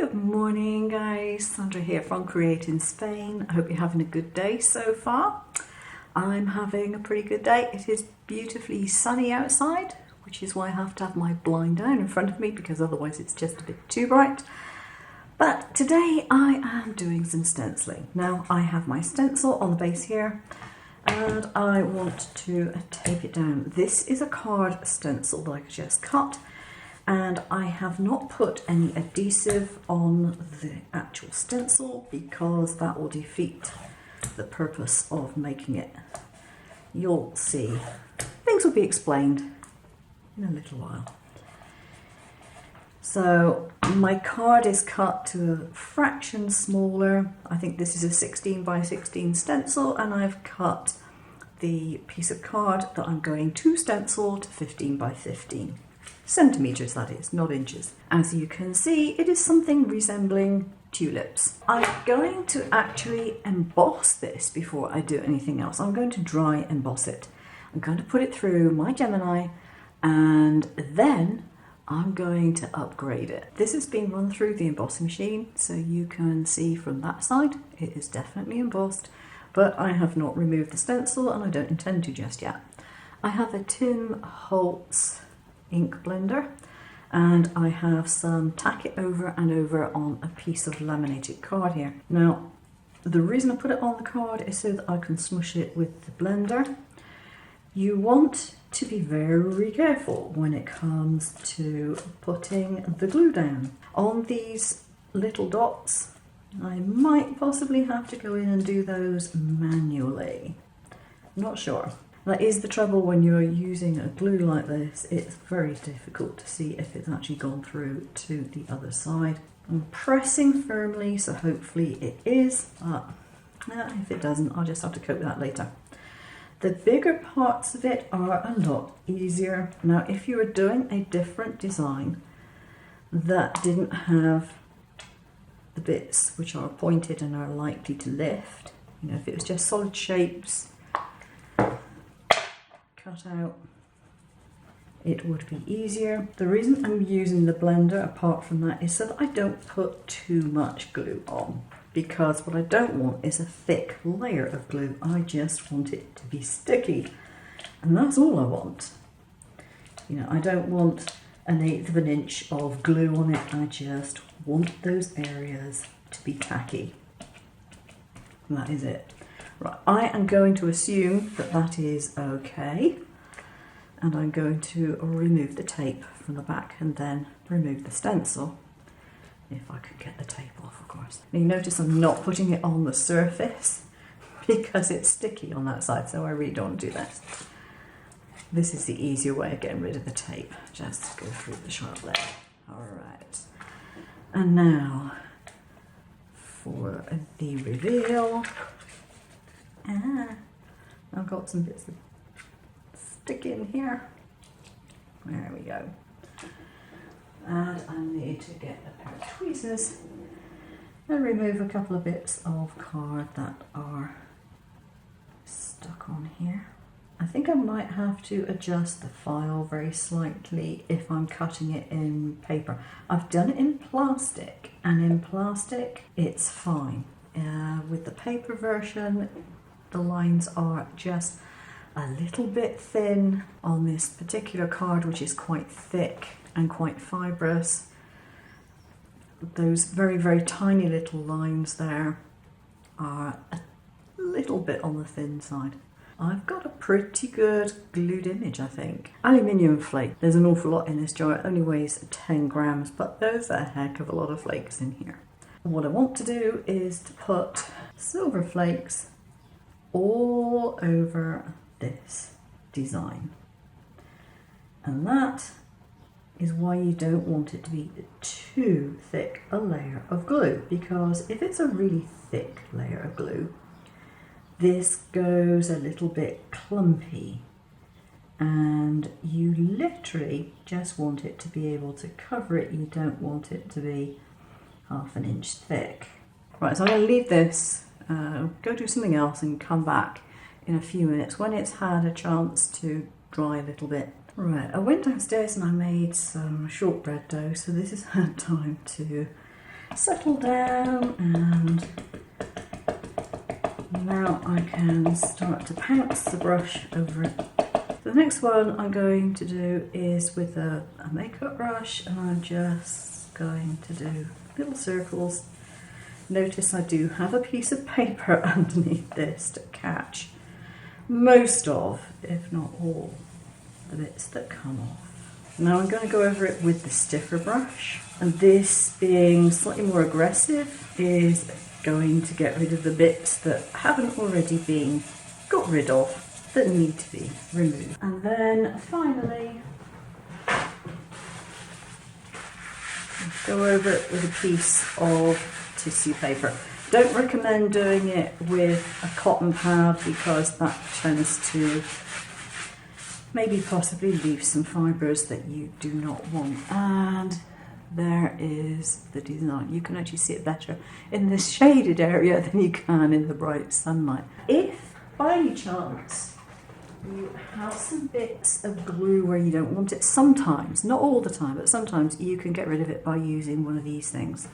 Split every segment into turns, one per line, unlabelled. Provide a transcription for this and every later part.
Good morning guys, Sandra here from Create in Spain. I hope you're having a good day so far. I'm having a pretty good day. It is beautifully sunny outside, which is why I have to have my blind down in front of me because otherwise it's just a bit too bright. But today I am doing some stenciling. Now I have my stencil on the base here and I want to tape it down. This is a card stencil that I just cut. And I have not put any adhesive on the actual stencil because that will defeat the purpose of making it. You'll see. Things will be explained in a little while. So my card is cut to a fraction smaller. I think this is a 16 by 16 stencil, and I've cut the piece of card that I'm going to stencil to 15 by 15. Centimetres, that is, not inches. As you can see, it is something resembling tulips. I'm going to actually emboss this before I do anything else. I'm going to dry emboss it. I'm going to put it through my Gemini and then I'm going to upgrade it. This has been run through the embossing machine, so you can see from that side it is definitely embossed, but I have not removed the stencil and I don't intend to just yet. I have a Tim Holtz ink blender and I have some tack it over and over on a piece of laminated card here. Now the reason I put it on the card is so that I can smush it with the blender. You want to be very careful when it comes to putting the glue down. On these little dots I might possibly have to go in and do those manually. Not sure. That is the trouble when you're using a glue like this. It's very difficult to see if it's actually gone through to the other side. I'm pressing firmly, so hopefully it is. If it doesn't, I'll just have to cope with that later. The bigger parts of it are a lot easier. Now, if you were doing a different design that didn't have the bits which are pointed and are likely to lift, you know, if it was just solid shapes, cut out, it would be easier. The reason I'm using the blender apart from that is so that I don't put too much glue on, because what I don't want is a thick layer of glue. I just want it to be sticky, and that's all I want. You know, I don't want 1/8 of an inch of glue on it. I just want those areas to be tacky. And that is it. Right, I am going to assume that that is okay, and I'm going to remove the tape from the back and then remove the stencil, if I could get the tape off, of course. Now you notice I'm not putting it on the surface because it's sticky on that side, so I really don't want to do that. This is the easier way of getting rid of the tape, just go through the sharp layer. Alright, and now for the reveal. I've got some bits of stick in here. There we go. And I need to get a pair of tweezers and remove a couple of bits of card that are stuck on here. I think I might have to adjust the file very slightly if I'm cutting it in paper. I've done it in plastic, and in plastic it's fine. With the paper version, the lines are just a little bit thin on this particular card, which is quite thick and quite fibrous. Those very, very tiny little lines there are a little bit on the thin side. I've got a pretty good glued image, I think. Aluminium flake. There's an awful lot in this jar. It only weighs 10 grams, but there's a heck of a lot of flakes in here. What I want to do is to put silver flakes all over this design. And that is why you don't want it to be too thick a layer of glue, because if it's a really thick layer of glue, this goes a little bit clumpy, and you literally just want it to be able to cover it. You don't want it to be 1/2 inch thick. Right, so I'm going to leave this, go do something else and come back in a few minutes when it's had a chance to dry a little bit. Right, I went downstairs and I made some shortbread dough, so this has had time to settle down, and now I can start to pounce the brush over it. The next one I'm going to do is with a makeup brush, and I'm just going to do little circles. Notice I do have a piece of paper underneath this to catch most of, if not all, the bits that come off. Now I'm going to go over it with the stiffer brush, and this, being slightly more aggressive, is going to get rid of the bits that haven't already been got rid of, that need to be removed. And then finally, go over it with a piece of tissue paper. Don't recommend doing it with a cotton pad because that tends to maybe possibly leave some fibres that you do not want. And there is the design. You can actually see it better in this shaded area than you can in the bright sunlight. If by any chance you have some bits of glue where you don't want it, sometimes, not all the time, but sometimes you can get rid of it by using one of these things.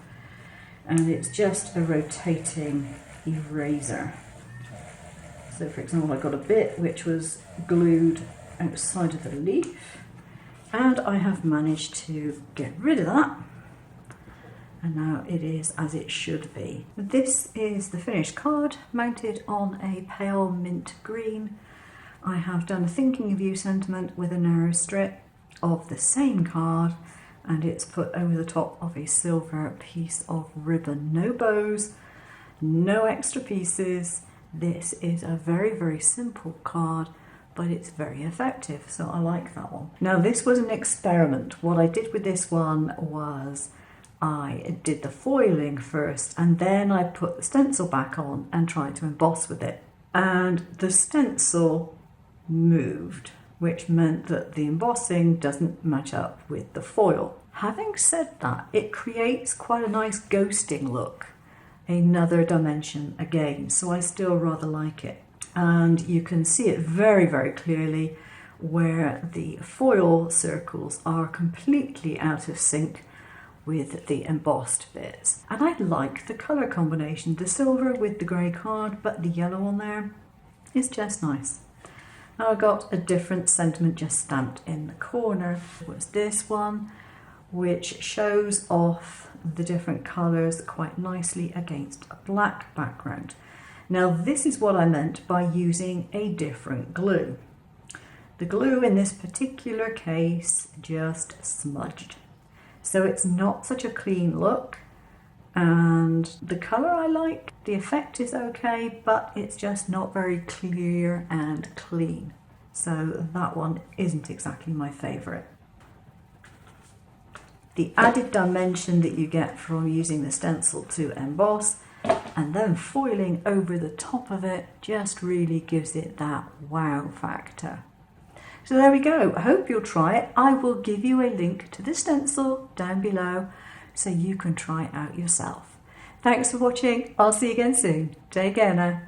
And it's just a rotating eraser. So for example, I got a bit which was glued outside of the leaf, and I have managed to get rid of that, and now it is as it should be. This is the finished card mounted on a pale mint green. I have done a thinking of you sentiment with a narrow strip of the same card, and it's put over the top of a silver piece of ribbon. No bows, no extra pieces. This is a very, very simple card, but it's very effective, so I like that one. Now this was an experiment. What I did with this one was I did the foiling first, and then I put the stencil back on and tried to emboss with it. And the stencil moved, which meant that the embossing doesn't match up with the foil. Having said that, it creates quite a nice ghosting look, another dimension again, so I still rather like it. And you can see it very, very clearly where the foil circles are completely out of sync with the embossed bits. And I like the colour combination, the silver with the grey card, but the yellow on there is just nice. Now I got a different sentiment just stamped in the corner. It was this one, which shows off the different colours quite nicely against a black background. Now this is what I meant by using a different glue. The glue in this particular case just smudged. So it's not such a clean look, and the colour I like, the effect is okay, but it's just not very clear and clean. So that one isn't exactly my favourite. The added dimension that you get from using the stencil to emboss and then foiling over the top of it just really gives it that wow factor. So there we go. I hope you'll try it. I will give you a link to the stencil down below so you can try it out yourself. Thanks for watching. I'll see you again soon. Take care now.